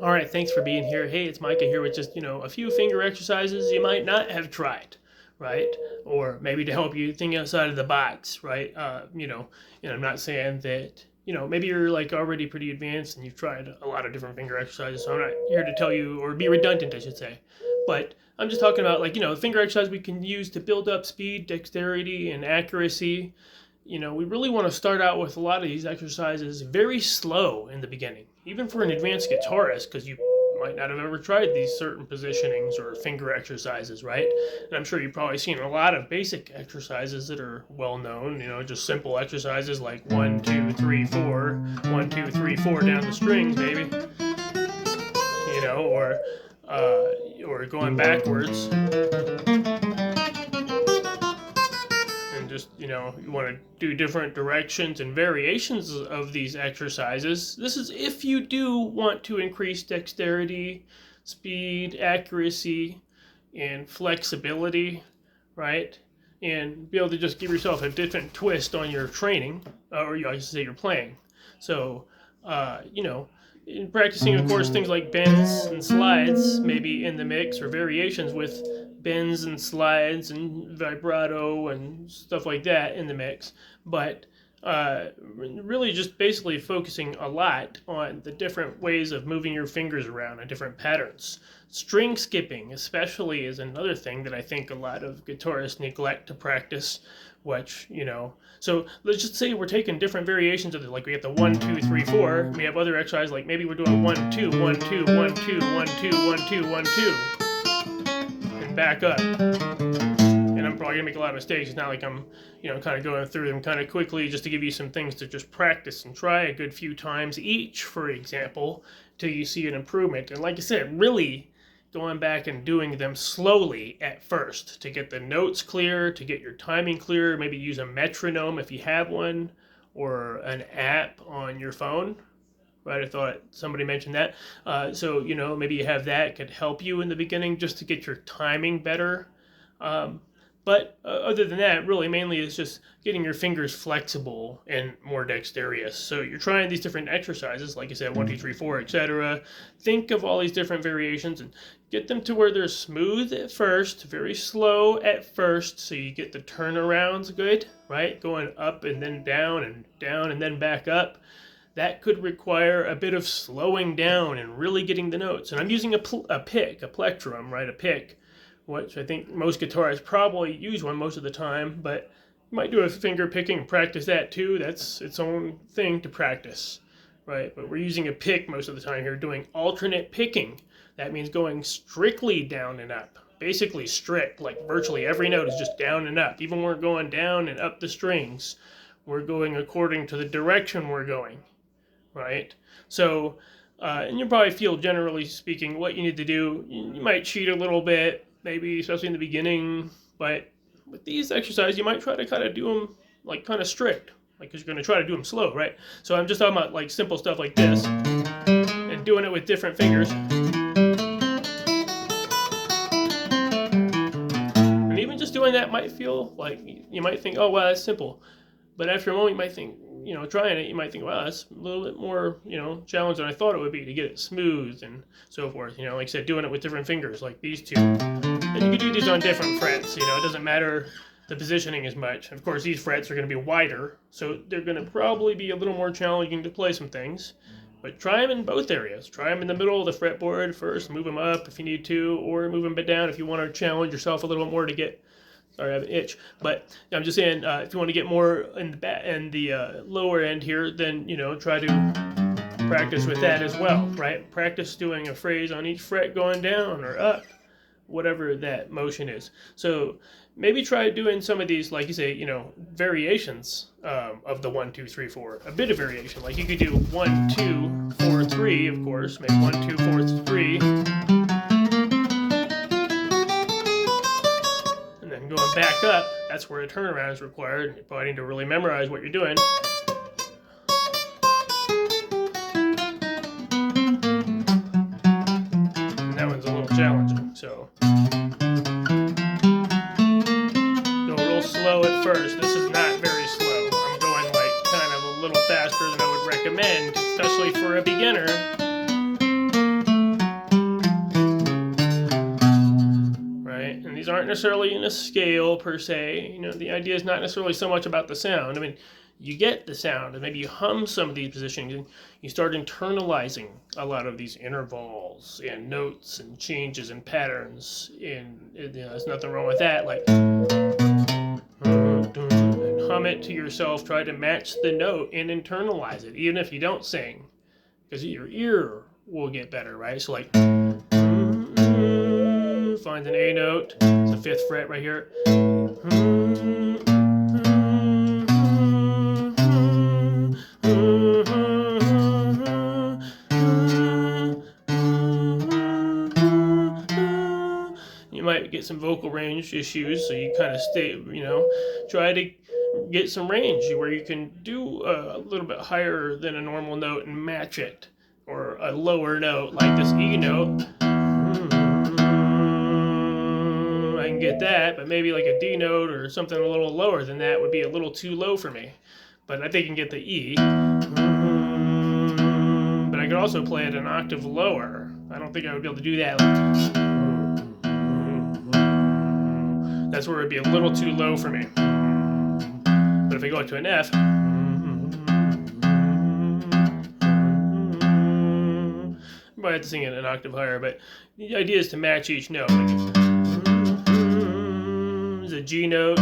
All right, thanks for being here. Hey, it's Micah here with just, a few finger exercises you might not have tried, right? Or maybe to help you think outside of the box, right? And I'm not saying that, maybe you're like already pretty advanced and you've tried a lot of different finger exercises. So I'm not here to tell you or be redundant, I should say. But I'm just talking about finger exercise we can use to build up speed, dexterity, and accuracy. We really want to start out with a lot of these exercises very slow in the beginning, even for an advanced guitarist, because you might not have ever tried these certain positionings or finger exercises, right? And I'm sure you've probably seen a lot of basic exercises that are well known, just simple exercises like 1, 2, 3, 4, 1, 2, 3, 4 down the strings, baby, or going backwards. And just, you want to do different directions and variations of these exercises. This is if you do want to increase dexterity, speed, accuracy, and flexibility, right? And be able to just give yourself a different twist on your training, or I should say your playing. So, in practicing, of course, things like bends and slides may be in the mix, or variations with bends and slides and vibrato and stuff like that in the mix. But really just basically focusing a lot on the different ways of moving your fingers around and different patterns. String skipping especially is another thing that I think a lot of guitarists neglect to practice, which, so let's just say we're taking different variations of it. Like we have the 1, 2, 3, 4. We have other exercises like maybe we're doing 1, 2, 1, 2, 1, 2, 1, 2, 1, 2, 1, 2, and back up. And I'm probably gonna make a lot of mistakes. It's not like I'm, kind of going through them kind of quickly, just to give you some things to just practice and try a good few times each, for example, till you see an improvement. And like I said, really going back and doing them slowly at first to get the notes clear, to get your timing clear. Maybe use a metronome if you have one, or an app on your phone. Right, I thought somebody mentioned that. So, maybe you have that, could help you in the beginning just to get your timing better. But other than that, really mainly it's just getting your fingers flexible and more dexterous. So you're trying these different exercises, like I said, 1, 2, 3, 4, etc. Think of all these different variations and get them to where they're smooth at first, very slow at first, so you get the turnarounds good, right? Going up and then down and then back up. That could require a bit of slowing down and really getting the notes. And I'm using a pick, a plectrum, right? A pick, which I think most guitarists probably use one most of the time, but you might do a finger picking and practice that too. That's its own thing to practice, right? But we're using a pick most of the time here, doing alternate picking. That means going strictly down and up, basically strict, like virtually every note is just down and up. Even when we're going down and up the strings, we're going according to the direction we're going, right? So, and you'll probably feel, generally speaking, what you need to do. You might cheat a little bit, maybe, especially in the beginning, but with these exercises, you might try to kind of do them like kind of strict, like, because you're going to try to do them slow, right? So I'm just talking about like simple stuff like this, and doing it with different fingers. And even just doing that might feel like, you might think, oh, wow, that's simple. But after a moment, you might think, trying it, you might think, wow, that's a little bit more, challenge than I thought it would be to get it smooth and so forth. Like I said, doing it with different fingers, like these two. And you can do these on different frets. It doesn't matter the positioning as much. Of course, these frets are going to be wider, so they're going to probably be a little more challenging to play some things. But try them in both areas. Try them in the middle of the fretboard first, move them up if you need to, or move them down if you want to challenge yourself a little bit more to get. Sorry, I have an itch. But I'm just saying, if you want to get more in the lower end here, then try to practice with that as well, right? Practice doing a phrase on each fret going down or up, whatever that motion is. So maybe try doing some of these, like you say, variations of the 1, 2, 3, 4. A bit of variation, like you could do 1, 2, 4, 3, of course. Maybe 1, 2, 4, 3. Going back up, that's where a turnaround is required. You probably need to really memorize what you're doing. And that one's a little challenging, so go real slow at first. This is not very slow. I'm going like kind of a little faster than I would recommend, especially for a beginner. aren't necessarily in a scale per se. You know, the idea is not necessarily so much about the sound. I mean, you get the sound, and maybe you hum some of these positions, and you start internalizing a lot of these intervals and notes and changes and patterns. And you know, there's nothing wrong with that. Like, and hum it to yourself. Try to match the note and internalize it, even if you don't sing, because your ear will get better, right? So like, find an A note. It's a 5th fret right here. You might get some vocal range issues, so you kind of try to get some range where you can do a little bit higher than a normal note and match it, or a lower note like this E note. I can get that, but maybe like a D note or something a little lower than that would be a little too low for me. But I think I can get the E. But I could also play it an octave lower. I don't think I would be able to do that. That's where it would be a little too low for me. But if I go up to an F, I might have to sing it an octave higher, but the idea is to match each note. There's a G note,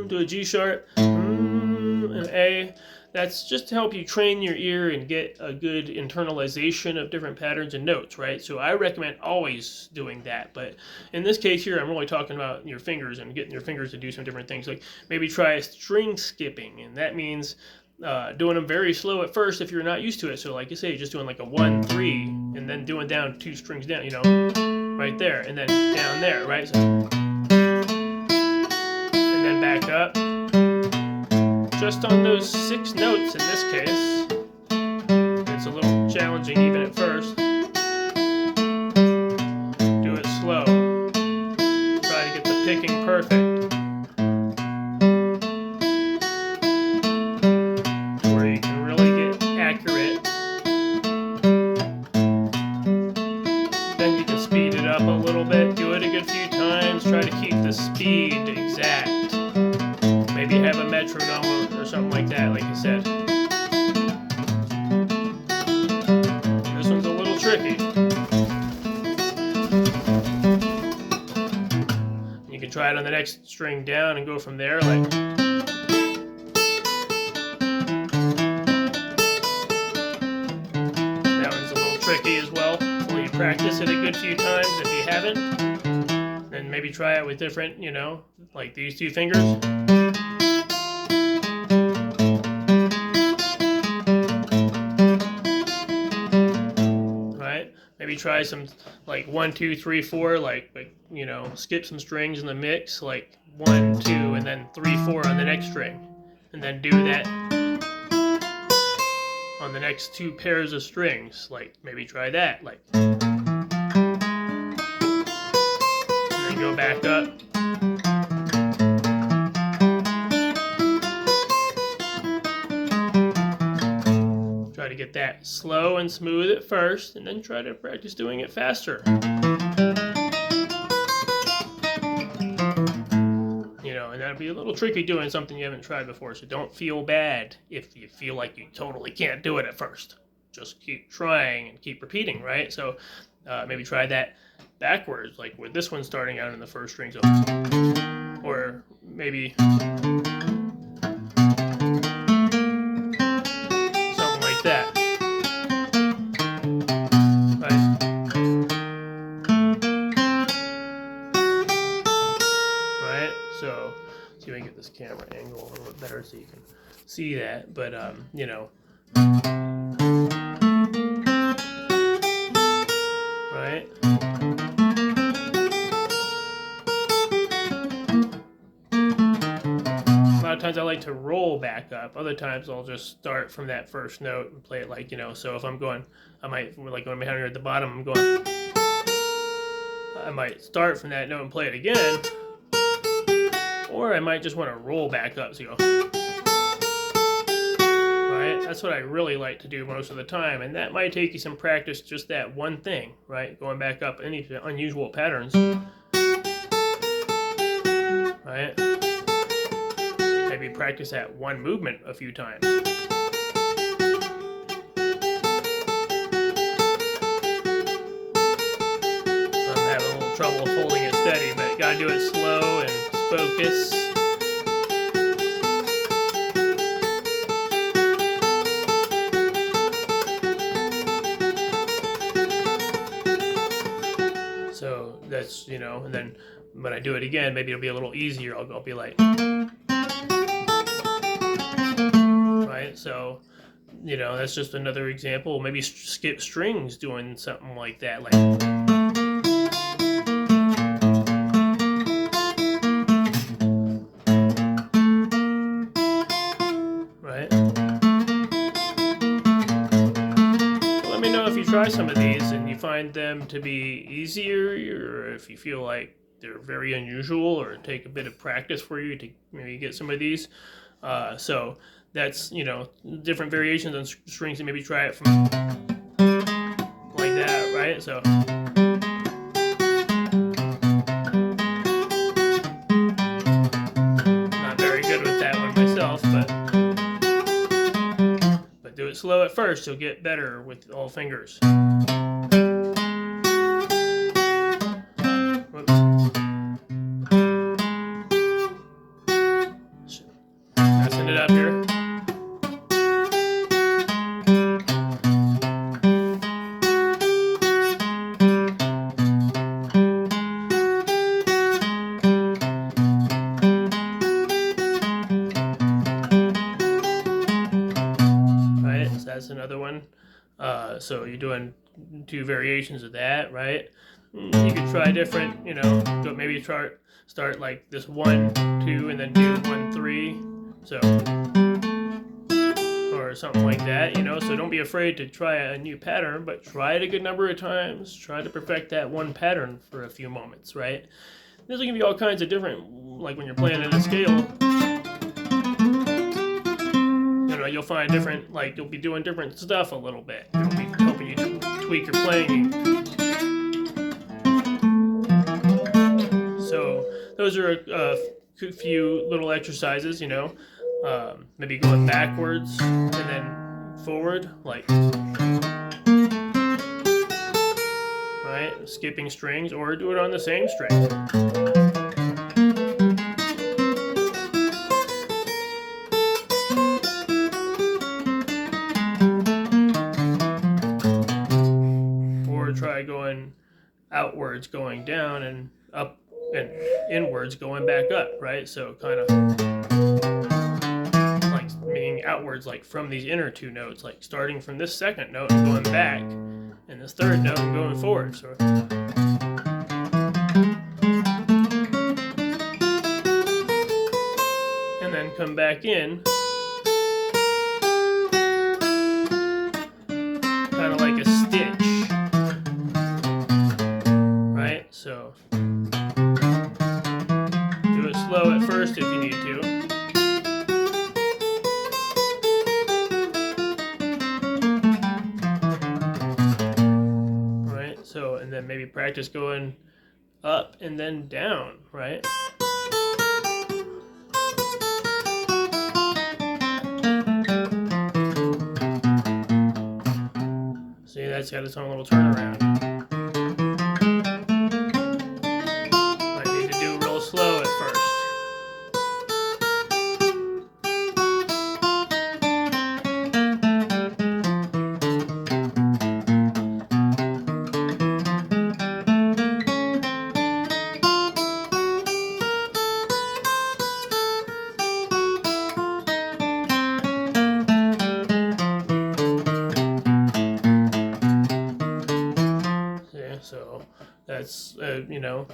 do a G sharp, an A. That's just to help you train your ear and get a good internalization of different patterns and notes, right? So I recommend always doing that. But in this case here, I'm really talking about your fingers and getting your fingers to do some different things. Like maybe try string skipping, and that means doing them very slow at first if you're not used to it. So like you say, just doing like a 1, 3, and then doing down 2 strings down, you know, right there, and then down there, right? So, and then back up. Just on those 6 notes in this case. It's a little challenging even at first. Do it slow. Try to get the picking perfect. Where you can really get accurate. Then you can speed it up a little bit. Do it a good few times. Try to keep the speed exact. Maybe have a metronome or something like that, like I said. This one's a little tricky. You can try it on the next string down and go from there, like. That one's a little tricky as well. So you practice it a good few times if you haven't. Then maybe try it with different, you know, like these 2 fingers. Maybe try some like 1, 2, 3, 4, like you know, skip some strings in the mix, like 1, 2, and then 3, 4 on the next string, and then do that on the next 2 pairs of strings. Like maybe try that, like, and then go back up. Try to get that slow and smooth at first, and then try to practice doing it faster. You know, and that'd be a little tricky doing something you haven't tried before, so don't feel bad if you feel like you totally can't do it at first. Just keep trying and keep repeating, right? So maybe try that backwards, like with this one starting out in the first string, so, or maybe that. Right. Right? So, see if I can get this camera angle a little bit better so you can see that. But, you know. Right? A lot of times I like to roll back up. Other times I'll just start from that first note and play it like, you know, so if I'm going, I might, like when I'm here at the bottom, I'm going, I might start from that note and play it again, or I might just want to roll back up, so you go, right? That's what I really like to do most of the time, and that might take you some practice, just that one thing, right? Going back up any unusual patterns, right? Maybe practice that one movement a few times. I'm having a little trouble holding it steady, but gotta do it slow and focus. So that's, you know, and then when I do it again, maybe it'll be a little easier. I'll be like, right? So, you know, that's just another example. Maybe skip strings doing something like that, like, right? So let me know if you try some of these and you find them to be easier, or if you feel like they're very unusual or take a bit of practice for you to maybe get some of these. So that's, you know, different variations on strings, and maybe try it from like that, right? So not very good with that one myself, but do it slow at first. You'll get better with all fingers. Messing it up here. Right, so that's another one. So you're doing 2 variations of that, right? You could try different, you know, maybe start like this 1, 2, and then do 1, 3. So, or something like that, you know. So don't be afraid to try a new pattern, but try it a good number of times. Try to perfect that one pattern for a few moments, right? This will give you all kinds of different, like when you're playing at a scale, you know, you'll find different, like you'll be doing different stuff a little bit. It'll be helping you tweak your playing. So those are a few little exercises, you know. Maybe going backwards and then forward, like, right? Skipping strings, or do it on the same string. Or try going outwards, going down, and up and inwards, going back up, right? So kind of like meaning outwards, like from these inner 2 notes, like starting from this second note and going back, and this third note and going forward. So and then come back in, kind of like a stitch, right? So do it slow at first if you need to. Right? So, and then maybe practice going up and then down, right? See, that's got its own little turnaround. Might need to do real slow at first. So that's, you know,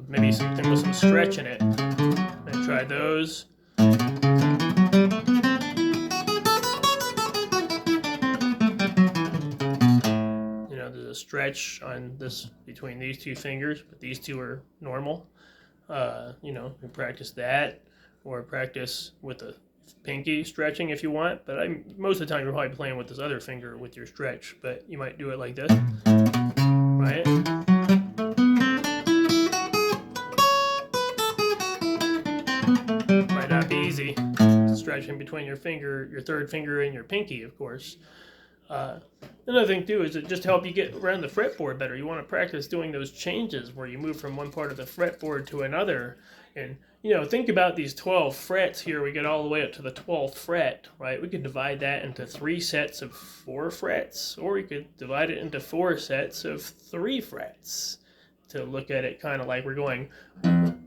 maybe something with some stretch in it. And try those. You know, there's a stretch on this between these 2 fingers, but these 2 are normal. You know, you practice that, or practice with a pinky stretching if you want, but most of the time you're probably playing with this other finger with your stretch, but you might do it like this, right? Might not be easy, stretching between your third finger and your pinky, of course. Another thing too is it just help you get around the fretboard better. You want to practice doing those changes where you move from one part of the fretboard to another. And think about these 12 frets here. We get all the way up to the 12th fret, right? We could divide that into 3 sets of 4 frets, or we could divide it into 4 sets of 3 frets to look at it kind of like we're going, 1,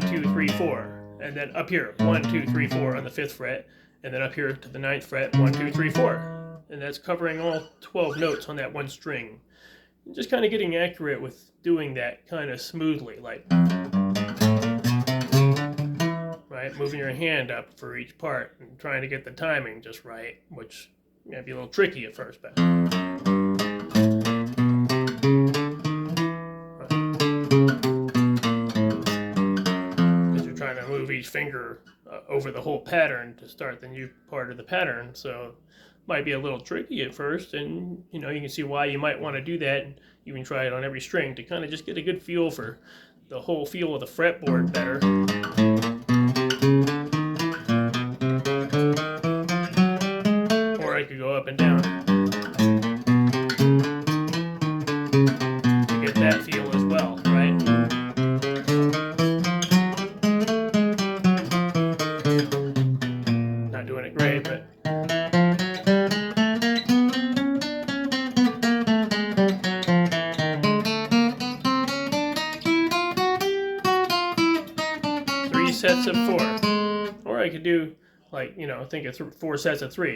2, 3, 4. And then up here, 1, 2, 3, 4 on the 5th fret. And then up here to the 9th fret, 1, 2, 3, 4. And that's covering all 12 notes on that one string. And just kind of getting accurate with doing that kind of smoothly, like, right, moving your hand up for each part and trying to get the timing just right, which might be a little tricky at first, but because you're trying to move each finger over the whole pattern to start the new part of the pattern, so might be a little tricky at first, and you can see why you might want to do that, and even try it on every string to kind of just get a good feel for the whole feel of the fretboard better. Or I could go up and down to get that feel as well, right? Not doing it great, but sets of 4, or I could do like think of 4 sets of 3,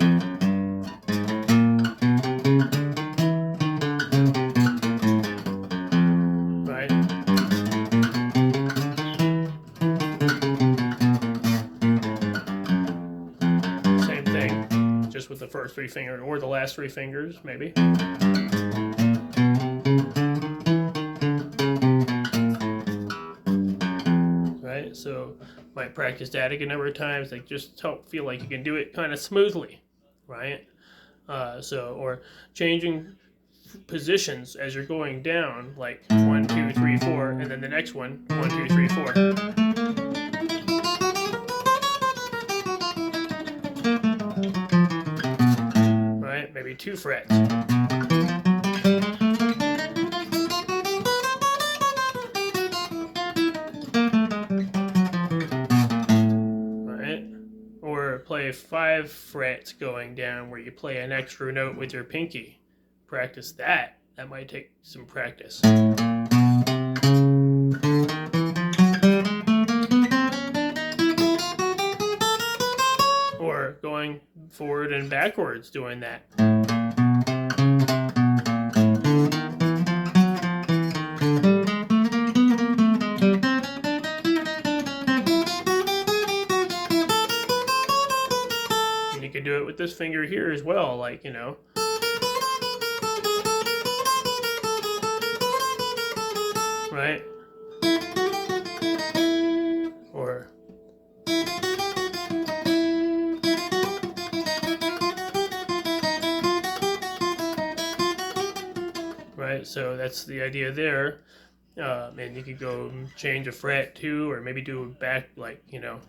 right? Same thing, just with the first 3 fingers or the last 3 fingers, maybe. Right, so might practice that a number of times, like just help feel like you can do it kind of smoothly, right? Or changing positions as you're going down, like 1, 2, 3, 4, and then the next one, 1, 2, 3, 4. Right, maybe 2 frets. Play 5 frets going down where you play an extra note with your pinky. Practice that. That might take some practice. Or going forward and backwards doing that. You could do it with this finger here as well, like, right? Or right, so that's the idea there. And you could go change a fret too, or maybe do a back, like, and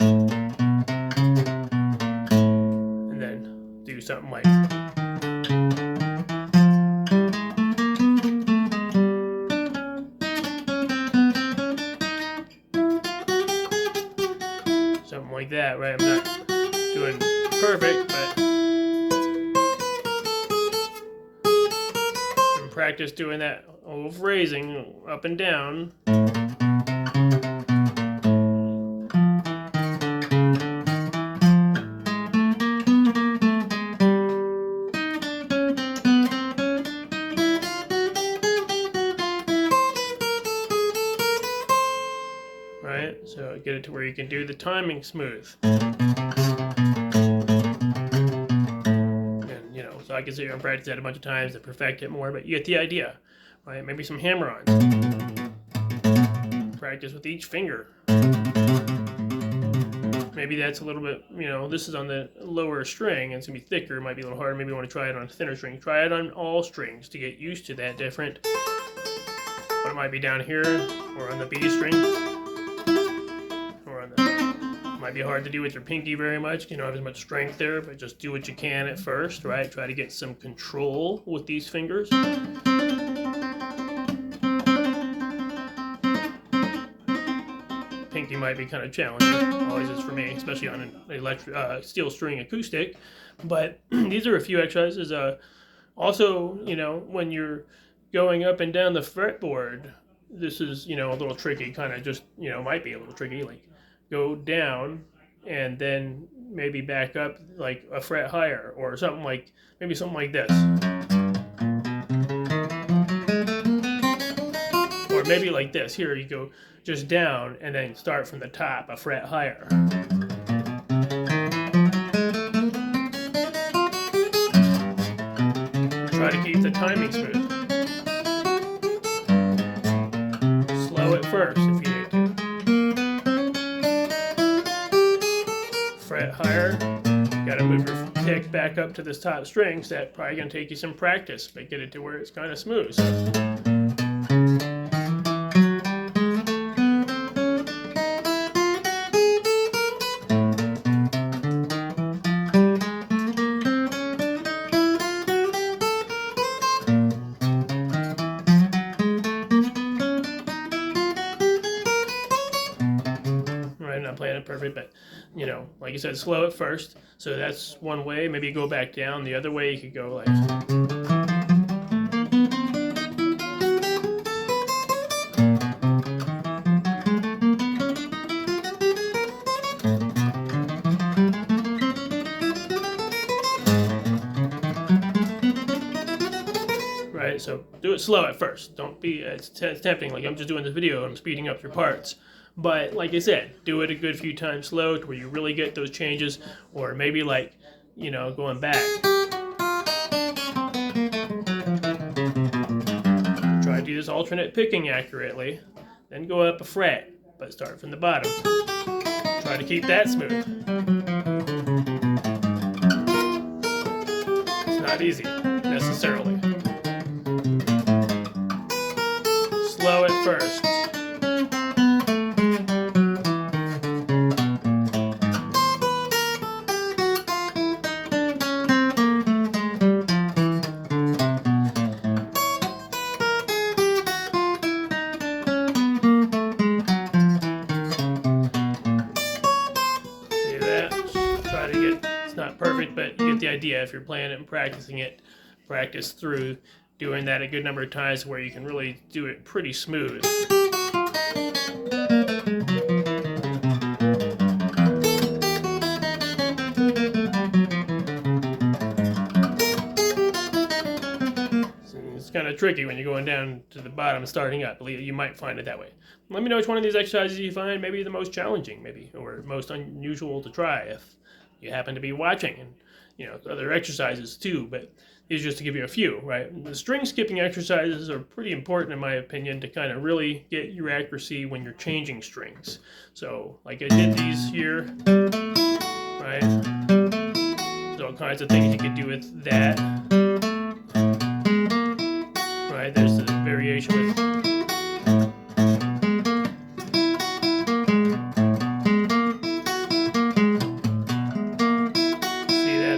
then do something like that, right? I'm not doing perfect, but I'm practice doing that whole phrasing up and down. Right? So get it to where you can do the timing smooth. And, so I can sit here and practice that a bunch of times to perfect it more, but you get the idea, right? Maybe some hammer-ons. Practice with each finger. maybe that's a little bit, this is on the lower string and it's going to be thicker. It might be a little harder. Maybe you want to try it on a thinner string. Try it on all strings to get used to that different. But it might be down here or on the B string. Or on the, it might be hard to do with your pinky very much. You don't have as much strength there, but just do what you can at first, right? Try to get some control with these fingers. Pinky might be kind of challenging, always is for me, especially on an steel string acoustic. But these are a few exercises. Also, when you're going up and down the fretboard, this is, a little tricky, kind of just, might be a little tricky. Like, go down and then maybe back up like a fret higher or something like, maybe something like this. Or maybe like this. Here you go just down and then start from the top, a fret higher. Try to keep the timing smooth. Slow it first if you need to. Fret higher. You gotta move your pick back up to this top string, so that's probably gonna take you some practice, but get it to where it's kind of smooth. I'm not playing it perfect, but like I said, slow it first. So that's one way. Maybe you go back down. The other way, you could go like. Right, so do it slow at first. Don't be, it's tempting, like I'm just doing this video, I'm speeding up your parts. But like I said, do it a good few times slow to where you really get those changes, or maybe like, going back. Try to do this alternate picking accurately, then go up a fret, but start from the bottom. Try to keep that smooth. It's not easy, necessarily. Slow it first. It's not perfect, but you get the idea. If you're playing it and practicing it, practice through doing that a good number of times where you can really do it pretty smooth. It's kind of tricky when you're going down to the bottom and starting up. You might find it that way. Let me know which one of these exercises you find maybe the most challenging, or most unusual to try if you happen to be watching, and other exercises too, but these are just to give you a few, right? The string skipping exercises are pretty important in my opinion to kind of really get your accuracy when you're changing strings. So like I did these here, right? There's all kinds of things you could do with that, right? There's the variation with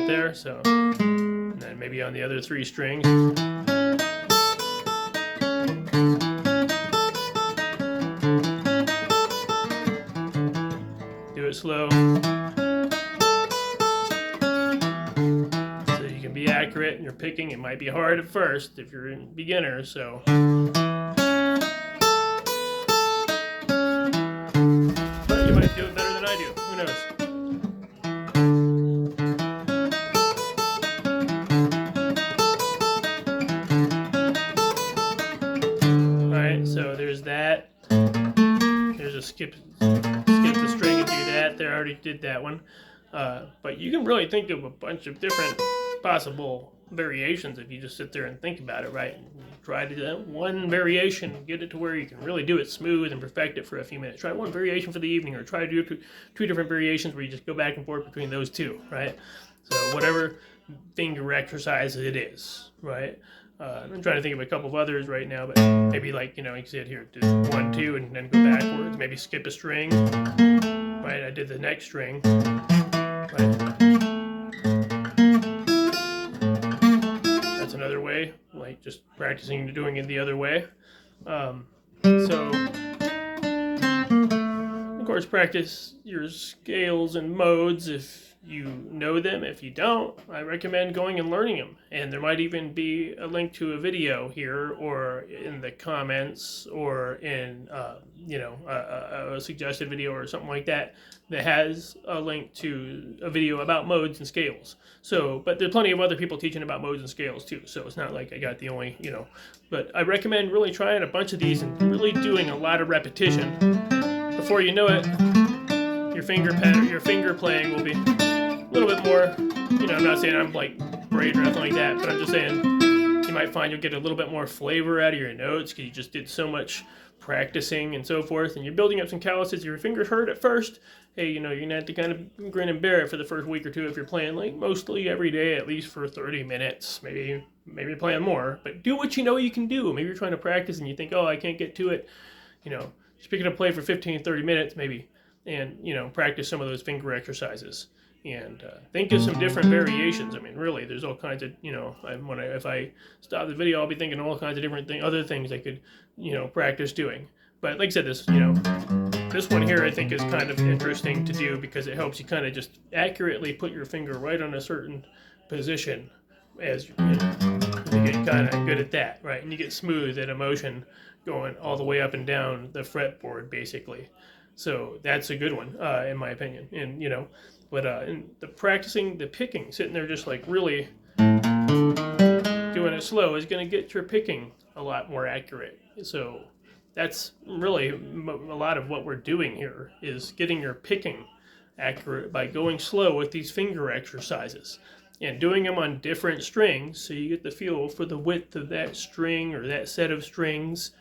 there, so, and then maybe on the other three strings. Do it slow, so you can be accurate in your picking. It might be hard at first if you're a beginner, so. But you might do it better than I do, who knows? So there's that. There's a skip the string and do that. There, I already did that one. But you can really think of a bunch of different possible variations if you just sit there and think about it, right? And try to do that one variation, get it to where you can really do it smooth and perfect it for a few minutes. Try one variation for the evening, or try to do two different variations where you just go back and forth between those two, right? So whatever finger exercise it is, right? I'm trying to think of a couple of others right now, but maybe like, you can sit here, do 1, 2, and then go backwards. Maybe skip a string, right? I did the next string, right? That's another way, like just practicing doing it the other way. So, of course, practice your scales and modes if you know them. If you don't, I recommend going and learning them. And there might even be a link to a video here, or in the comments, or in a suggested video or something like that has a link to a video about modes and scales. So, but there's plenty of other people teaching about modes and scales too. So it's not like I got the only, But I recommend really trying a bunch of these and really doing a lot of repetition. Before you know it, your finger playing will be a little bit more, I'm not saying I'm like great or nothing like that, but I'm just saying you might find you'll get a little bit more flavor out of your notes because you just did so much practicing and so forth, and you're building up some calluses. Your fingers hurt at first. Hey, you're gonna have to kind of grin and bear it for the first week or two if you're playing like mostly every day, at least for 30 minutes. Maybe you're playing more, but do what you know you can do. Maybe you're trying to practice and you think, oh, I can't get to it. Just pick it up, play for 15, 30 minutes maybe, and practice some of those finger exercises. And think of some different variations. I mean, really, there's all kinds of, if I stop the video, I'll be thinking all kinds of different other things I could, practice doing. But like I said, this one here I think is kind of interesting to do because it helps you kind of just accurately put your finger right on a certain position as you get kind of good at that, right? And you get smooth at a motion going all the way up and down the fretboard, basically. So that's a good one, in my opinion. And but in the practicing the picking, sitting there just like really doing it slow is going to get your picking a lot more accurate. So that's really a lot of what we're doing here, is getting your picking accurate by going slow with these finger exercises and doing them on different strings, so you get the feel for the width of that string or that set of strings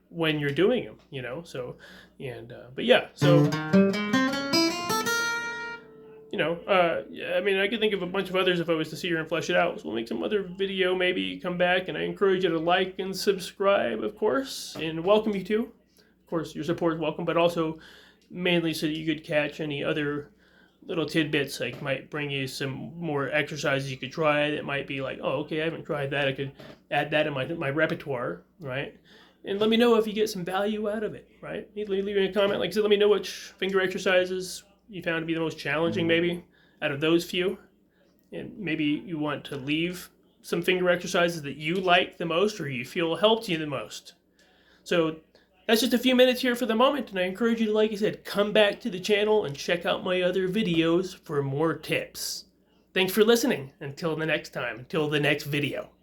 when you're doing them, so, and but yeah, so I mean, I could think of a bunch of others if I was to sit here and flesh it out. So we'll make some other video, maybe come back, and I encourage you to like and subscribe, of course, and welcome you to. Of course, your support is welcome, but also mainly so that you could catch any other little tidbits, like might bring you some more exercises you could try that might be like, oh, okay, I haven't tried that. I could add that in my repertoire, right? And let me know if you get some value out of it, right? Leave me a comment. Like I said, let me know which finger exercises you found to be the most challenging, maybe, out of those few. And maybe you want to leave some finger exercises that you like the most or you feel helped you the most. So that's just a few minutes here for the moment, and I encourage you to, like I said, come back to the channel and check out my other videos for more tips. Thanks for listening. Until the next time, until the next video.